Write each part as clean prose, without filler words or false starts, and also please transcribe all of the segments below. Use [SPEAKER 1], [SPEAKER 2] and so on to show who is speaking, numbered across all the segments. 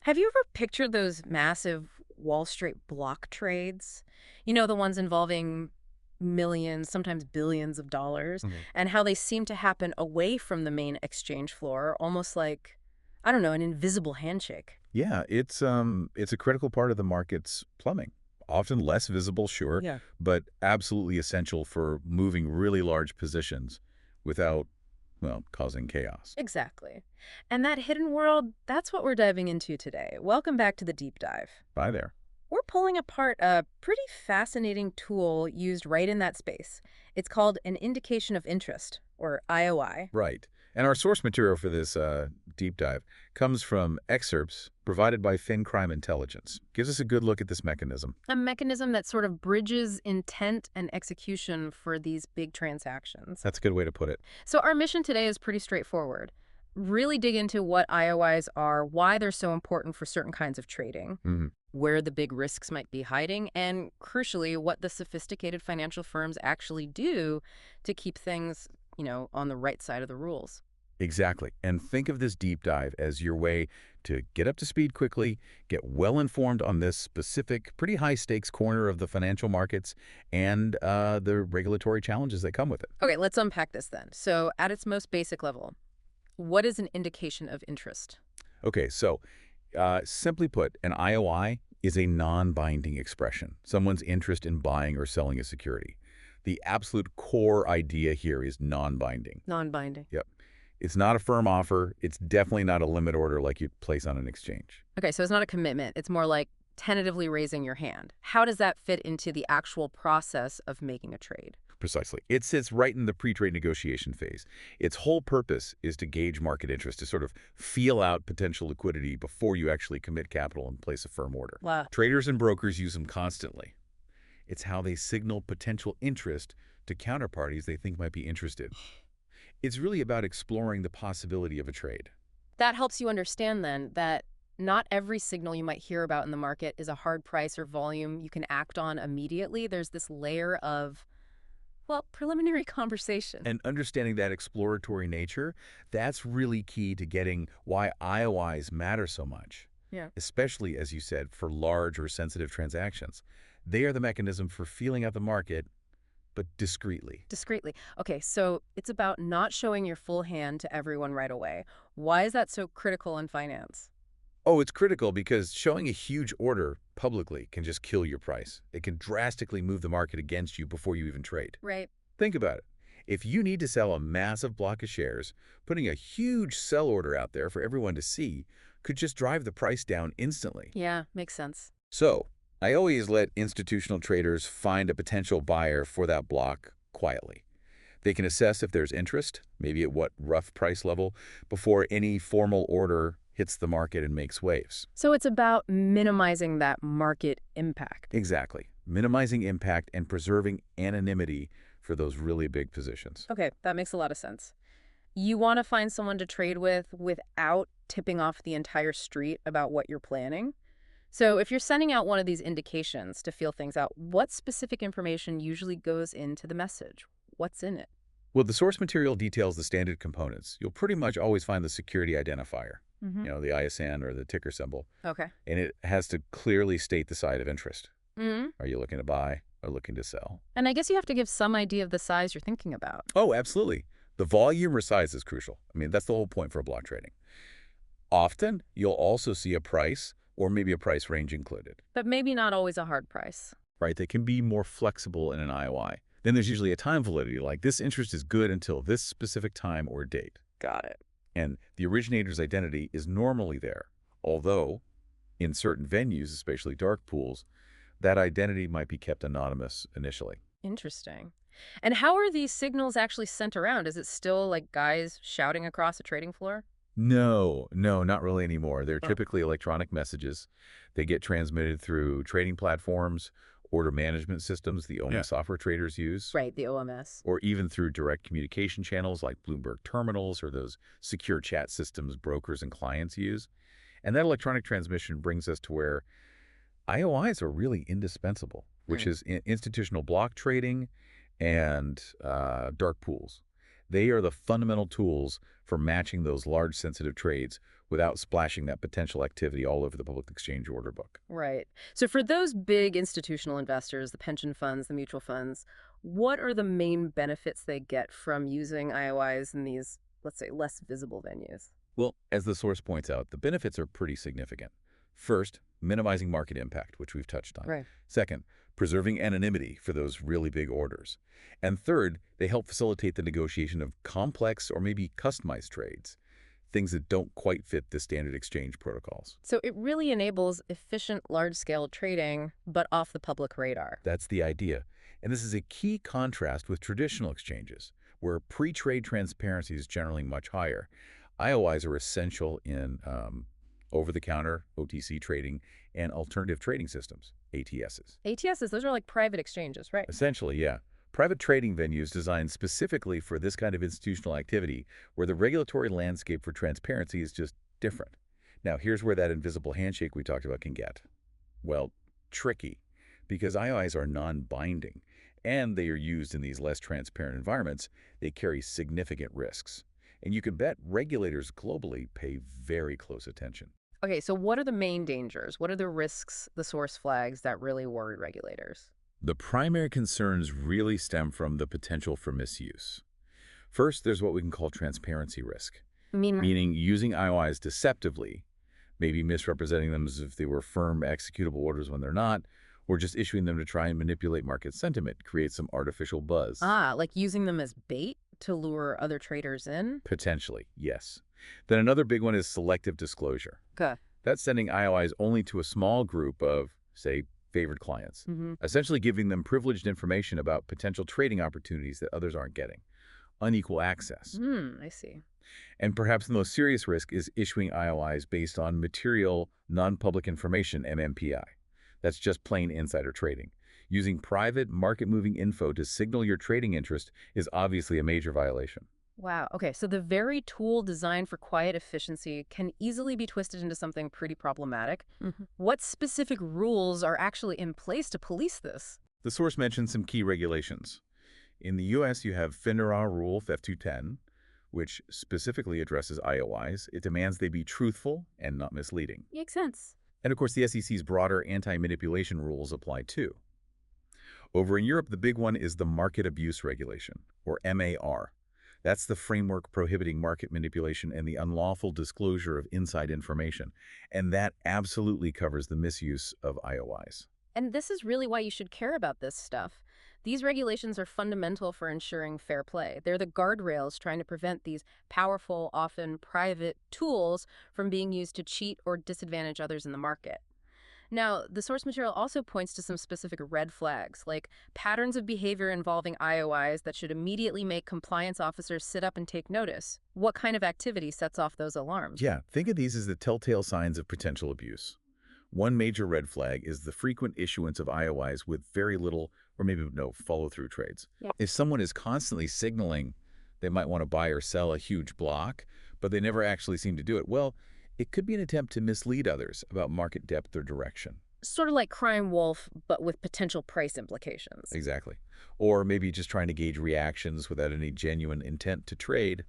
[SPEAKER 1] Have you ever pictured those massive Wall Street block trades? The ones involving millions, sometimes billions of dollars,
[SPEAKER 2] Mhm.
[SPEAKER 1] and how they seem to happen away from the main exchange floor, almost like, I don't know, an invisible handshake.
[SPEAKER 2] Yeah, it's a critical part of the market's plumbing. Often less visible, sure,
[SPEAKER 1] Yeah.
[SPEAKER 2] but absolutely essential for moving really large positions without, well, causing chaos.
[SPEAKER 1] Exactly. And that hidden world, that's what we're diving into today. Welcome back to the deep dive.
[SPEAKER 2] Bye there.
[SPEAKER 1] We're pulling apart a pretty fascinating tool used right in that space. It's called an indication of interest, or IOI.
[SPEAKER 2] Right. And our source material for this deep dive comes from excerpts provided by FinCrime Intelligence. Gives us a good look at this mechanism.
[SPEAKER 1] A mechanism that sort of bridges intent and execution for these big transactions.
[SPEAKER 2] That's a good way to put it.
[SPEAKER 1] So our mission today is pretty straightforward. Really dig into what IOIs are, why they're so important for certain kinds of trading,
[SPEAKER 2] Mhm.
[SPEAKER 1] where the big risks might be hiding, and crucially, what the sophisticated financial firms actually do to keep things, on the right side of the rules.
[SPEAKER 2] Exactly. And think of this deep dive as your way to get up to speed quickly, get well informed on this specific, pretty high stakes corner of the financial markets and the regulatory challenges that come with it.
[SPEAKER 1] Okay, let's unpack this then. So at its most basic level, what is an indication of interest?
[SPEAKER 2] Okay, so simply put, an IOI is a non-binding expression, someone's interest in buying or selling a security. The absolute core idea here is non-binding.
[SPEAKER 1] Non-binding.
[SPEAKER 2] Yep. It's not a firm offer. It's definitely not a limit order like you'd place on an exchange.
[SPEAKER 1] Okay, so it's not a commitment. It's more like tentatively raising your hand. How does that fit into the actual process of making a trade?
[SPEAKER 2] Precisely. It sits right in the pre-trade negotiation phase. Its whole purpose is to gauge market interest, to sort of feel out potential liquidity before you actually commit capital and place a firm order.
[SPEAKER 1] Wow.
[SPEAKER 2] Traders and brokers use them constantly. It's how they signal potential interest to counterparties they think might be interested. It's really about exploring the possibility of a trade.
[SPEAKER 1] That helps you understand then that not every signal you might hear about in the market is a hard price or volume you can act on immediately. There's this layer of, well, preliminary conversation.
[SPEAKER 2] And understanding that exploratory nature, that's really key to getting why IOIs matter so much,
[SPEAKER 1] Yeah.
[SPEAKER 2] especially, as you said, for large or sensitive transactions. They are the mechanism for feeling out the market, but discreetly.
[SPEAKER 1] Discreetly. Okay, so it's about not showing your full hand to everyone right away. Why is that so critical in finance?
[SPEAKER 2] Oh, it's critical because showing a huge order publicly can just kill your price. It can drastically move the market against you before you even trade.
[SPEAKER 1] Right.
[SPEAKER 2] Think about it. If you need to sell a massive block of shares, putting a huge sell order out there for everyone to see could just drive the price down instantly.
[SPEAKER 1] Yeah, makes sense.
[SPEAKER 2] So, I always let institutional traders find a potential buyer for that block quietly. They can assess if there's interest, maybe at what rough price level, before any formal order hits the market and makes waves.
[SPEAKER 1] So it's about minimizing that market impact.
[SPEAKER 2] Exactly. Minimizing impact and preserving anonymity for those really big positions.
[SPEAKER 1] Okay, that makes a lot of sense. You want to find someone to trade with without tipping off the entire street about what you're planning. So if you're sending out one of these indications to feel things out, what specific information usually goes into the message? What's in it?
[SPEAKER 2] Well, the source material details the standard components. You'll pretty much always find the security identifier,
[SPEAKER 1] Mm-hmm.
[SPEAKER 2] the ISN or the ticker symbol,
[SPEAKER 1] Okay.
[SPEAKER 2] and it has to clearly state the side of interest.
[SPEAKER 1] Mm-hmm.
[SPEAKER 2] Are you looking to buy or looking to sell?
[SPEAKER 1] And I guess you have to give some idea of the size you're thinking about.
[SPEAKER 2] Oh, absolutely. The volume or size is crucial. I mean, that's the whole point for block trading. Often, you'll also see a price or maybe a price range included,
[SPEAKER 1] But maybe not always a hard price.
[SPEAKER 2] right? They can be more flexible in an IOI. Then there's usually a time validity, like this interest is good until this specific time or date.
[SPEAKER 1] Got it.
[SPEAKER 2] And the originator's identity is normally there, although in certain venues, especially dark pools, that identity might be kept anonymous initially.
[SPEAKER 1] Interesting. And how are these signals actually sent around? Is it still like guys shouting across a trading floor?
[SPEAKER 2] No, not really anymore. They're
[SPEAKER 1] Huh.
[SPEAKER 2] typically electronic messages. They get transmitted through trading platforms, order management systems the only software traders use,
[SPEAKER 1] Right, the OMS.
[SPEAKER 2] or even through direct communication channels like Bloomberg terminals or those secure chat systems brokers and clients use. And that electronic transmission brings us to where IOIs are really indispensable, which
[SPEAKER 1] Hmm.
[SPEAKER 2] is institutional block trading and dark pools. They are the fundamental tools for matching those large sensitive trades without splashing that potential activity all over the public exchange order book.
[SPEAKER 1] Right. So for those big institutional investors, the pension funds, the mutual funds, what are the main benefits they get from using IOIs in these, let's say, less visible venues?
[SPEAKER 2] Well, as the source points out, the benefits are pretty significant. First, minimizing market impact, which we've touched on.
[SPEAKER 1] Right.
[SPEAKER 2] Second, preserving anonymity for those really big orders. And third, they help facilitate the negotiation of complex or maybe customized trades, things that don't quite fit the standard exchange protocols.
[SPEAKER 1] So it really enables efficient, large-scale trading, but off the public radar.
[SPEAKER 2] That's the idea. And this is a key contrast with traditional exchanges, where pre-trade transparency is generally much higher. IOIs are essential in over-the-counter OTC trading and alternative trading systems, ATSs.
[SPEAKER 1] ATSs, those are like private exchanges, right?
[SPEAKER 2] Essentially, yeah. Private trading venues designed specifically for this kind of institutional activity where the regulatory landscape for transparency is just different. Now, here's where that invisible handshake we talked about can get, well, tricky, because IOIs are non-binding, and they are used in these less transparent environments. They carry significant risks. And you can bet regulators globally pay very close attention.
[SPEAKER 1] Okay, so what are the main dangers? What are the risks, the source flags that really worry regulators?
[SPEAKER 2] The primary concerns really stem from the potential for misuse. First, there's what we can call transparency risk, meaning using IOIs deceptively, maybe misrepresenting them as if they were firm executable orders when they're not, or just issuing them to try and manipulate market sentiment, create some artificial buzz.
[SPEAKER 1] Ah, like using them as bait to lure other traders in?
[SPEAKER 2] Potentially, yes. Then another big one is selective disclosure.
[SPEAKER 1] Okay.
[SPEAKER 2] That's sending IOIs only to a small group of, say, favored clients, essentially giving them privileged information about potential trading opportunities that others aren't getting. Unequal access.
[SPEAKER 1] I see.
[SPEAKER 2] And perhaps the most serious risk is issuing IOIs based on material, non-public information, MMPI. That's just plain insider trading. Using private, market-moving info to signal your trading interest is obviously a major violation.
[SPEAKER 1] Wow. Okay, so the very tool designed for quiet efficiency can easily be twisted into something pretty problematic. What specific rules are actually in place to police this?
[SPEAKER 2] The source mentions some key regulations. In the U.S., you have FINRA Rule 210, which specifically addresses IOIs. It demands they be truthful and not misleading.
[SPEAKER 1] Makes sense.
[SPEAKER 2] And of course, the SEC's broader anti-manipulation rules apply too. Over in Europe, the big one is the Market Abuse Regulation, or MAR. That's the framework prohibiting market manipulation and the unlawful disclosure of inside information. And that absolutely covers the misuse of IOIs.
[SPEAKER 1] And this is really why you should care about this stuff. These regulations are fundamental for ensuring fair play. They're the guardrails trying to prevent these powerful, often private tools from being used to cheat or disadvantage others in the market. Now, the source material also points to some specific red flags, like patterns of behavior involving IOIs that should immediately make compliance officers sit up and take notice. What kind of activity sets off those alarms?
[SPEAKER 2] Yeah, think of these as the telltale signs of potential abuse. One major red flag is the frequent issuance of IOIs with very little or maybe no follow-through trades.
[SPEAKER 1] Yeah.
[SPEAKER 2] If someone is constantly signaling they might want to buy or sell a huge block, but they never actually seem to do it, well, it could be an attempt to mislead others about market depth or direction.
[SPEAKER 1] Sort of like crime wolf, but with potential price implications.
[SPEAKER 2] Exactly. Or maybe just trying to gauge reactions without any genuine intent to trade.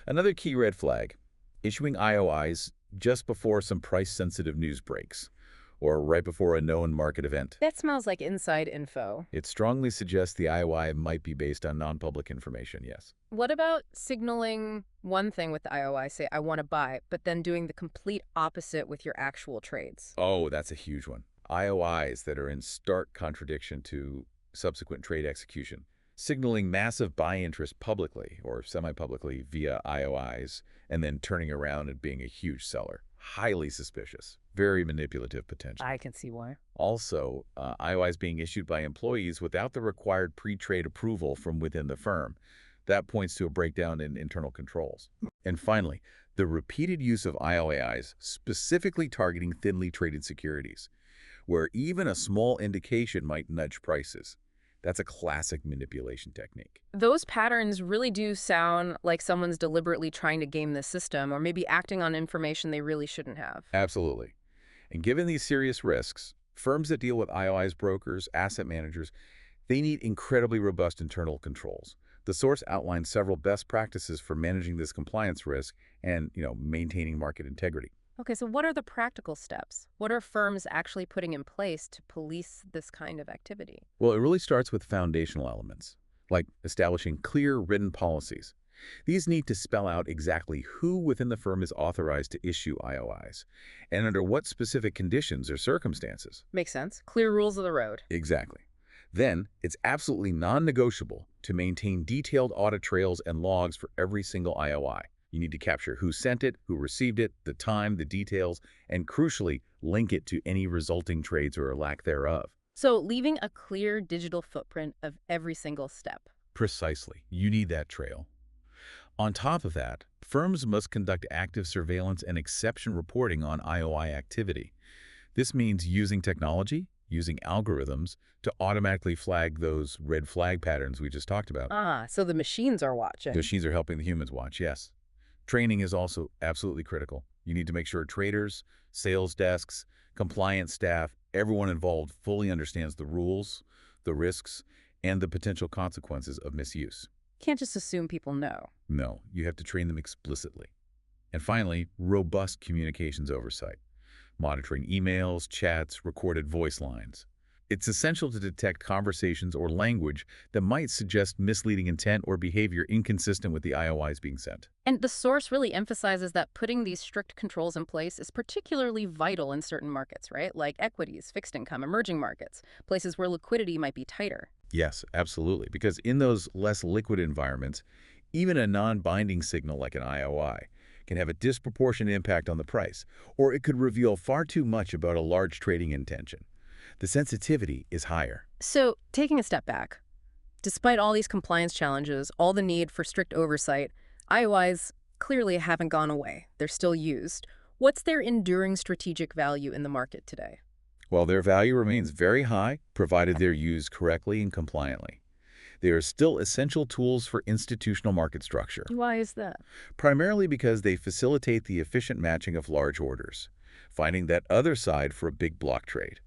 [SPEAKER 2] Another key red flag, issuing IOIs just before some price-sensitive news breaks, or right before a known market event.
[SPEAKER 1] That smells like inside info.
[SPEAKER 2] It strongly suggests the IOI might be based on non-public information, yes.
[SPEAKER 1] What about signaling one thing with the IOI, say, I want to buy, but then doing the complete opposite with your actual trades?
[SPEAKER 2] Oh, that's a huge one. IOIs that are in stark contradiction to subsequent trade execution, signaling massive buy interest publicly or semi-publicly via IOIs, and then turning around and being a huge seller. Highly suspicious, very manipulative potential.
[SPEAKER 1] I can see why.
[SPEAKER 2] Also, IOIs being issued by employees without the required pre-trade approval from within the firm. That points to a breakdown in internal controls. And finally, the repeated use of IOIs specifically targeting thinly traded securities, where even a small indication might nudge prices. That's a classic manipulation technique.
[SPEAKER 1] Those patterns really do sound like someone's deliberately trying to game the system or maybe acting on information they really shouldn't have.
[SPEAKER 2] Absolutely. And given these serious risks, firms that deal with IOIs brokers, asset managers, they need incredibly robust internal controls. The source outlines several best practices for managing this compliance risk and, maintaining market integrity.
[SPEAKER 1] Okay, so what are the practical steps? What are firms actually putting in place to police this kind of activity?
[SPEAKER 2] Well, it really starts with foundational elements, like establishing clear written policies. These need to spell out exactly who within the firm is authorized to issue IOIs and under what specific conditions or circumstances.
[SPEAKER 1] Makes sense. Clear rules of the road.
[SPEAKER 2] Exactly. Then, it's absolutely non-negotiable to maintain detailed audit trails and logs for every single IOI. You need to capture who sent it, who received it, the time, the details, and crucially, link it to any resulting trades or lack thereof.
[SPEAKER 1] So leaving a clear digital footprint of every single step.
[SPEAKER 2] Precisely. You need that trail. On top of that, firms must conduct active surveillance and exception reporting on IOI activity. This means using technology, using algorithms to automatically flag those red flag patterns we just talked about.
[SPEAKER 1] Ah, so the machines are watching.
[SPEAKER 2] The machines are helping the humans watch, yes. Training is also absolutely critical. You need to make sure traders, sales desks, compliance staff, everyone involved fully understands the rules, the risks, and the potential consequences of misuse.
[SPEAKER 1] Can't just assume people know.
[SPEAKER 2] No, you have to train them explicitly. And finally, robust communications oversight, monitoring emails, chats, recorded voice lines. It's essential to detect conversations or language that might suggest misleading intent or behavior inconsistent with the IOIs being sent.
[SPEAKER 1] And the source really emphasizes that putting these strict controls in place is particularly vital in certain markets, right? Like equities, fixed income, emerging markets, places where liquidity might be tighter.
[SPEAKER 2] Yes, absolutely, because in those less liquid environments, even a non-binding signal like an IOI can have a disproportionate impact on the price, or it could reveal far too much about a large trading intention. The sensitivity is higher.
[SPEAKER 1] So, taking a step back, despite all these compliance challenges, all the need for strict oversight, IOIs clearly haven't gone away. They're still used. What's their enduring strategic value in the market today?
[SPEAKER 2] While their value remains very high, provided they're used correctly and compliantly. They are still essential tools for institutional market structure,
[SPEAKER 1] Why is that?
[SPEAKER 2] primarily because they facilitate the efficient matching of large orders, finding that other side for a big block trade.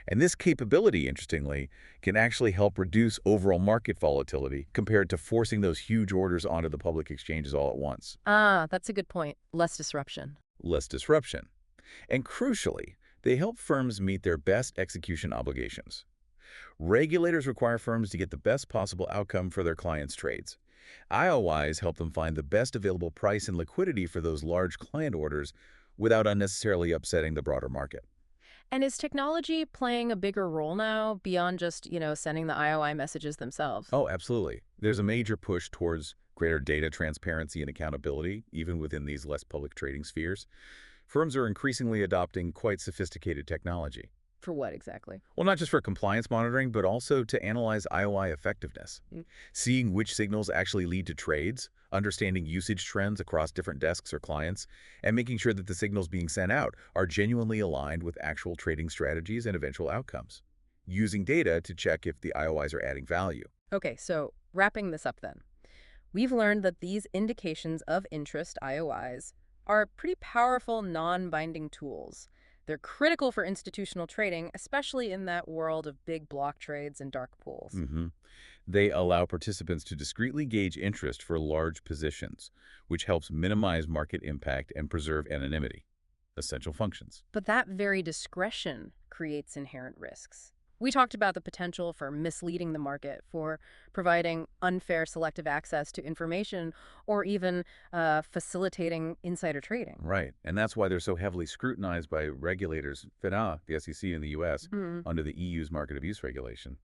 [SPEAKER 2] And this capability, interestingly, can actually help reduce overall market volatility compared to forcing those huge orders onto the public exchanges all at once.
[SPEAKER 1] Ah, that's a good point. Less disruption.
[SPEAKER 2] Less disruption. And crucially, they help firms meet their best execution obligations. Regulators require firms to get the best possible outcome for their clients' trades. IOIs help them find the best available price and liquidity for those large client orders without unnecessarily upsetting the broader market.
[SPEAKER 1] And is technology playing a bigger role now beyond just, sending the IOI messages themselves?
[SPEAKER 2] Oh, absolutely. There's a major push towards greater data transparency and accountability, even within these less public trading spheres. Firms are increasingly adopting quite sophisticated technology.
[SPEAKER 1] For what exactly?
[SPEAKER 2] Well, not just for compliance monitoring, but also to analyze IOI effectiveness.
[SPEAKER 1] Mm.
[SPEAKER 2] Seeing which signals actually lead to trades, understanding usage trends across different desks or clients, and making sure that the signals being sent out are genuinely aligned with actual trading strategies and eventual outcomes. Using data to check if the IOIs are adding value.
[SPEAKER 1] Okay, so wrapping this up then. We've learned that these indications of interest, IOIs, are pretty powerful non-binding tools. They're critical for institutional trading, especially in that world of big block trades and dark pools.
[SPEAKER 2] They allow participants to discreetly gauge interest for large positions, which helps minimize market impact and preserve anonymity. Essential functions.
[SPEAKER 1] But that very discretion creates inherent risks. We talked about the potential for misleading the market, for providing unfair selective access to information, or even facilitating insider trading.
[SPEAKER 2] Right, and that's why they're so heavily scrutinized by regulators, FINA, the SEC in the U.S., under the EU's market abuse regulation.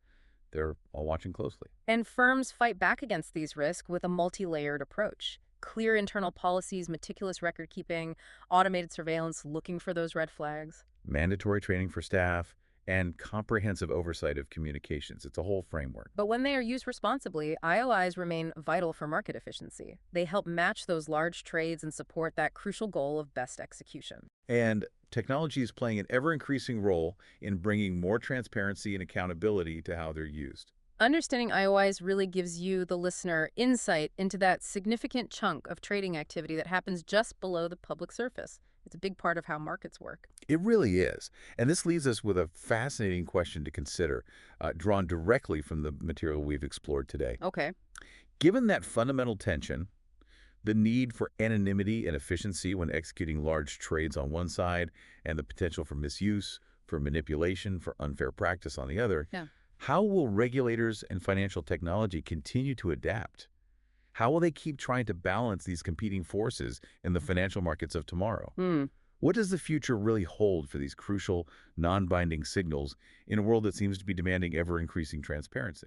[SPEAKER 2] They're all watching closely.
[SPEAKER 1] And firms fight back against these risks with a multi-layered approach. Clear internal policies, meticulous record keeping, automated surveillance looking for those red flags.
[SPEAKER 2] Mandatory training for staff, and comprehensive oversight of communications. It's a whole framework.
[SPEAKER 1] But when they are used responsibly, IOIs remain vital for market efficiency. They help match those large trades and support that crucial goal of best execution.
[SPEAKER 2] And technology is playing an ever-increasing role in bringing more transparency and accountability to how they're used.
[SPEAKER 1] Understanding IOIs really gives you, the listener, insight into that significant chunk of trading activity that happens just below the public surface. It's a big part of how markets work.
[SPEAKER 2] It really is. And this leaves us with a fascinating question to consider, drawn directly from the material we've explored today.
[SPEAKER 1] Okay.
[SPEAKER 2] Given that fundamental tension, the need for anonymity and efficiency when executing large trades on one side, and the potential for misuse, for manipulation, for unfair practice on the other,
[SPEAKER 1] Yeah.
[SPEAKER 2] how will regulators and financial technology continue to adapt? How will they keep trying to balance these competing forces in the financial markets of tomorrow?
[SPEAKER 1] Hmm.
[SPEAKER 2] What does the future really hold for these crucial, non-binding signals in a world that seems to be demanding ever-increasing transparency?